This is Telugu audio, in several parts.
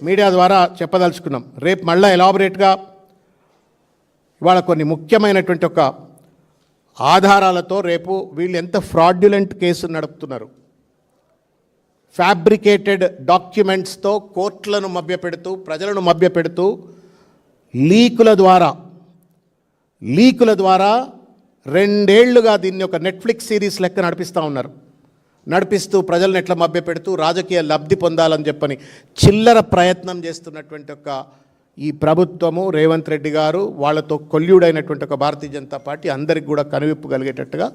మీడియా ద్వారా చెప్పదలుచుకున్నాం. రేపు మళ్ళీ ఎలాబొరేట్గా ఇవాళ కొన్ని ముఖ్యమైనటువంటి ఒక ఆధారాలతో రేపు వీళ్ళు ఎంత ఫ్రాడ్యులెంట్ కేసు నడుపుతున్నారు, ఫ్యాబ్రికేటెడ్ డాక్యుమెంట్స్తో కోర్టులను మభ్యపెడుతూ ప్రజలను మభ్యపెడుతూ లీకుల ద్వారా 2 ఏళ్లుగా దీన్ని ఒక నెట్ఫ్లిక్స్ సిరీస్ లెక్క నడిపిస్తూ ప్రజలను ఎట్లా మభ్యపెడుతూ రాజకీయ లబ్ధి పొందాలని చెప్పని చిల్లర ప్రయత్నం చేస్తున్నటువంటి ఒక ఈ ప్రభుత్వము, రేవంత్ రెడ్డి గారు, వాళ్ళతో కొల్యూడైనటువంటి ఒక భారతీయ జనతా పార్టీ అందరికి కూడా కనువిప్పు కలిగేటట్టుగా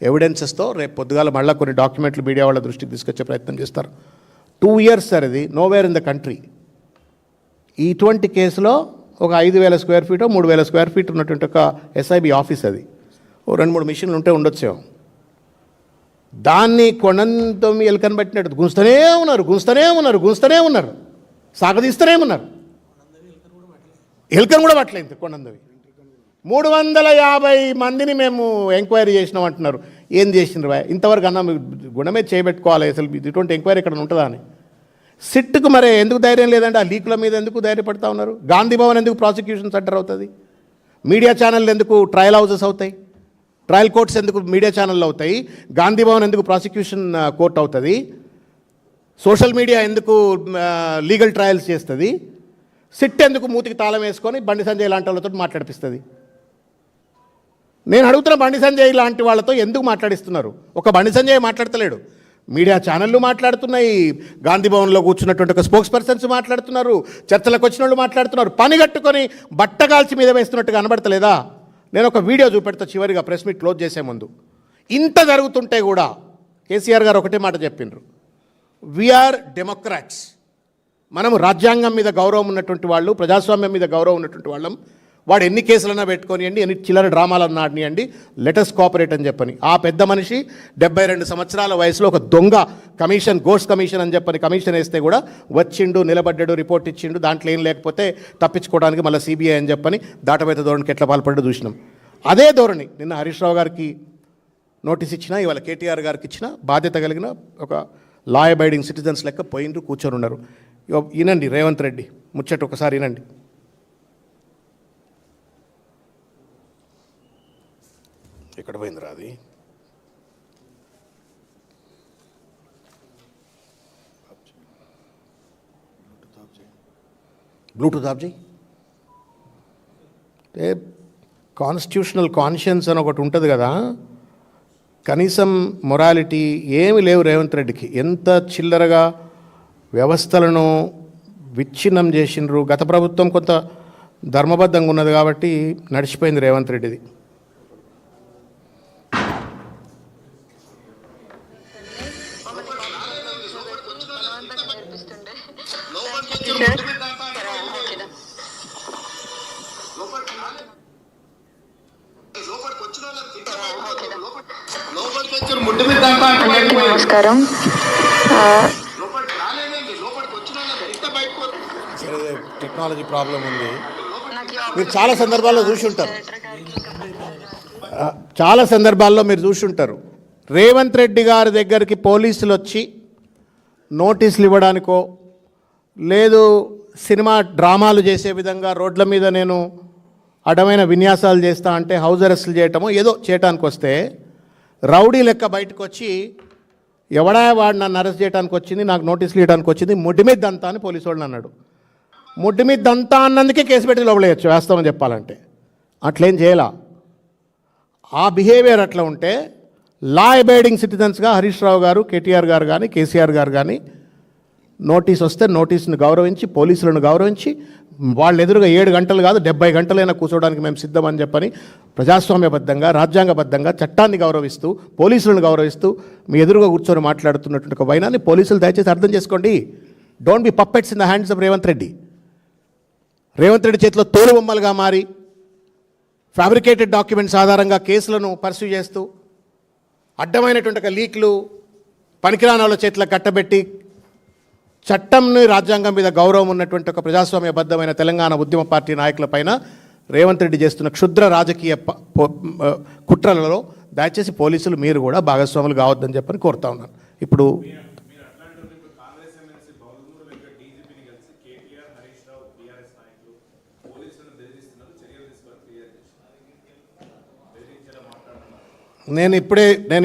ఎవిడెన్సెస్తో రేపు పొద్దుగాల మళ్ళీ కొన్ని డాక్యుమెంట్లు మీడియా వాళ్ళ దృష్టికి తీసుకొచ్చే ప్రయత్నం చేస్తారు. 2 years సార్ ఇది, నోవేర్ ఇన్ ద కంట్రీ. ఇటువంటి కేసులో ఒక 5,000 square feet 3,000 square feet ఉన్నటువంటి ఒక ఎస్ఐబి ఆఫీస్, అది 2-3 మిషన్లు ఉంటే ఉండొచ్చేమో. దాన్ని కొండంతోమి ఎలుకని పట్టినట్టు గుంస్తూనే ఉన్నారు, సాగదీస్తూనే ఉన్నారు. ఎలుకను కూడా పట్టలేదు కొండందవి. 350 మందిని మేము ఎంక్వైరీ చేసినాం అంటున్నారు. ఏం చేసినారు ఇంతవరకు అన్నా గుణమే చేయబెట్టుకోవాలి. అసలు ఇటువంటి ఎంక్వైరీ ఇక్కడ ఉంటుందా అని. సిట్కు మరి ఎందుకు ధైర్యం లేదంటే ఆ లీకుల మీద ఎందుకు ధైర్యపడతా ఉన్నారు? గాంధీ భవన్ ఎందుకు ప్రాసిక్యూషన్ సెంటర్ అవుతుంది? మీడియా ఛానళ్ళు ఎందుకు ట్రయల్ హౌసెస్ అవుతాయి? ట్రయల్ కోర్ట్స్ ఎందుకు మీడియా ఛానళ్ళు అవుతాయి? గాంధీ భవన్ ఎందుకు ప్రాసిక్యూషన్ కోర్ట్ అవుతుంది? సోషల్ మీడియా ఎందుకు లీగల్ ట్రయల్స్ చేస్తుంది? సిట్ ఎందుకు మూతికి తాళం వేసుకొని బండి సంజయ్ లాంటి వాళ్ళతో మాట్లాడిపిస్తుంది? నేను అడుగుతున్న, బండి సంజయ్ లాంటి వాళ్ళతో ఎందుకు మాట్లాడిస్తున్నారు? ఒక బండి సంజయ్ మాట్లాడతలేడు, మీడియా ఛానళ్ళు మాట్లాడుతున్నాయి, గాంధీ భవన్లో కూర్చున్నటువంటి ఒక స్పోక్స్ పర్సన్స్ మాట్లాడుతున్నారు, చర్చలకు వచ్చిన వాళ్ళు మాట్లాడుతున్నారు. పని కట్టుకొని బట్టగాల్చి మీద వేస్తున్నట్టుగా కనబడతలేదా? నేను ఒక వీడియో చూపెడతా చివరిగా ప్రెస్ మీట్ క్లోజ్ చేసే ముందు. ఇంత జరుగుతుంటే కూడా కేసీఆర్ గారు ఒకటే మాట చెప్పిండ్రు, వీఆర్ డెమోక్రాట్స్. మనము రాజ్యాంగం మీద గౌరవం ఉన్నటువంటి వాళ్ళు, ప్రజాస్వామ్యం మీద గౌరవం ఉన్నటువంటి వాళ్ళం. వాడు ఎన్ని కేసులన్నా పెట్టుకోనియండి, ఎన్ని చిల్లర డ్రామాలన్నా ఆడినియండి, లెటస్ కోఆపరేట్ అని చెప్పని ఆ పెద్ద మనిషి 72 సంవత్సరాల వయసులో ఒక దొంగ కమిషన్, గోస్ట్ కమిషన్ అని చెప్పని కమిషన్ వేస్తే కూడా వచ్చిండు, నిలబడ్డాడు, రిపోర్ట్ ఇచ్చిండు. దాంట్లో ఏం లేకపోతే తప్పించుకోవడానికి మళ్ళీ సిబిఐ అని చెప్పని దాటవేత ధోరణికి ఎట్లా పాల్పడ్డో చూసినాం. అదే ధోరణి నిన్న హరీష్ రావు గారికి నోటీస్ ఇచ్చినా, ఇవాళ కేటీఆర్ గారికి ఇచ్చిన బాధ్యత కలిగిన ఒక లా అబైడింగ్ సిటిజన్స్ లెక్క పోయిండ్రు, కూర్చొని ఉన్నారు. వినండి రేవంత్ రెడ్డి ముచ్చట ఒకసారి వినండి. ఎక్కడ పోయింది రా అది? బ్లూటూత్ ఆఫ్ చేయి. అంటే కాన్స్టిట్యూషనల్ కాన్షియన్స్ అని ఒకటి ఉంటుంది కదా, కనీసం మొరాలిటీ ఏమి లేవు రేవంత్ రెడ్డికి. ఎంత చిల్లరగా వ్యవస్థలను విచ్ఛిన్నం చేసిండ్రు. గత ప్రభుత్వం కొంత ధర్మబద్ధంగా ఉన్నది కాబట్టి నడిచిపోయింది రేవంత్ రెడ్డిది. నమస్కారం. టెక్నాలజీ ప్రాబ్లం ఉంది. మీరు చాలా సందర్భాల్లో చూసి ఉంటారు, రేవంత్ రెడ్డి గారి దగ్గరికి పోలీసులు వచ్చి నోటీసులు ఇవ్వడానికో, లేదు సినిమా డ్రామాలు చేసే విధంగా రోడ్ల మీద నేను అడ్డమైన విన్యాసాలు చేస్తా అంటే హౌస్ అరెస్టులు చేయటమో ఏదో చేయటానికి వస్తే, రౌడీ లెక్క బయటకు వచ్చి ఎవడా వాడు నన్ను అరెస్ట్ చేయడానికి వచ్చింది, నాకు నోటీసులు ఇవ్వడానికి వచ్చింది, ముడ్డి మీద దంతా అని పోలీసు వాళ్ళని అన్నాడు. ముడ్డి మీద దంతా అన్నందుకే కేసు పెట్టి లోపలేయచ్చు వాస్తవం చెప్పాలంటే. అట్లేం చేయాల. ఆ బిహేవియర్ అట్లా ఉంటే లా అబైడింగ్ సిటిజన్స్గా హరీష్ రావు గారు, కేటీఆర్ గారు కానీ, కేసీఆర్ గారు కానీ నోటీస్ వస్తే నోటీసును గౌరవించి, పోలీసులను గౌరవించి, వాళ్ళు ఎదురుగా 7 గంటలు కాదు 70 గంటలైనా కూర్చోవడానికి మేము సిద్ధమని చెప్పని ప్రజాస్వామ్యబద్ధంగా, రాజ్యాంగబద్ధంగా చట్టాన్ని గౌరవిస్తూ, పోలీసులను గౌరవిస్తూ మీ ఎదురుగా కూర్చొని మాట్లాడుతున్నటువంటి ఒక వైనాన్ని పోలీసులు దయచేసి అర్థం చేసుకోండి. Don't be puppets in the hands of Revanth Reddy. Revanth Reddy చేతిలో తోలు బొమ్మలుగా మారి ఫ్యాబ్రికేటెడ్ డాక్యుమెంట్స్ ఆధారంగా కేసులను పర్స్యూ చేస్తూ, అడ్డమైనటువంటి ఒక లీక్లు పనికిరాని వాళ్ళ చేతిలో కట్టబెట్టి, చట్టంని, రాజ్యాంగం మీద గౌరవం ఉన్నటువంటి ఒక ప్రజాస్వామ్యబద్ధమైన తెలంగాణ ఉద్యమ పార్టీ నాయకులపైన రేవంత్ రెడ్డి చేస్తున్న క్షుద్ర రాజకీయ కుట్రలలో దయచేసి పోలీసులు మీరు కూడా భాగస్వాములు కావద్దని చెప్పని కోరుతా ఉన్నాను. ఇప్పుడు నేను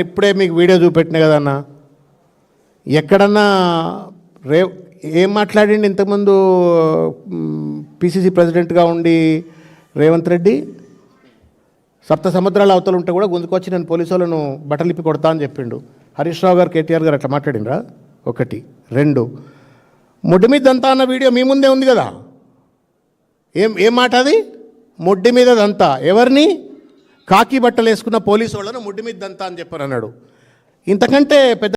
ఇప్పుడే మీకు వీడియో చూపెట్టిన కదన్న. ఎక్కడన్నా ఏం మాట్లాడిండి ఇంతకుముందు పిసిసి ప్రెసిడెంట్గా ఉండి రేవంత్ రెడ్డి? సప్త సముద్రాల అవతలు ఉంటే కూడా గుంజుకొచ్చి నేను పోలీసు వాళ్ళను బట్టలిప్పి కొడతా అని చెప్పిండు. హరీష్ రావు గారు, కేటీఆర్ గారు అట్లా మాట్లాడినరా? ఒకటి. రెండు, ముడ్డి మీద దంతా అన్న వీడియో మీ ముందే ఉంది కదా. ఏం మాట అది? ముడ్డి మీద దంతా ఎవరిని? కాకి బట్టలు వేసుకున్న పోలీసు వాళ్ళను ముడ్డి మీద దంతా అని చెప్పారు అన్నాడు. ఇంతకంటే పెద్ద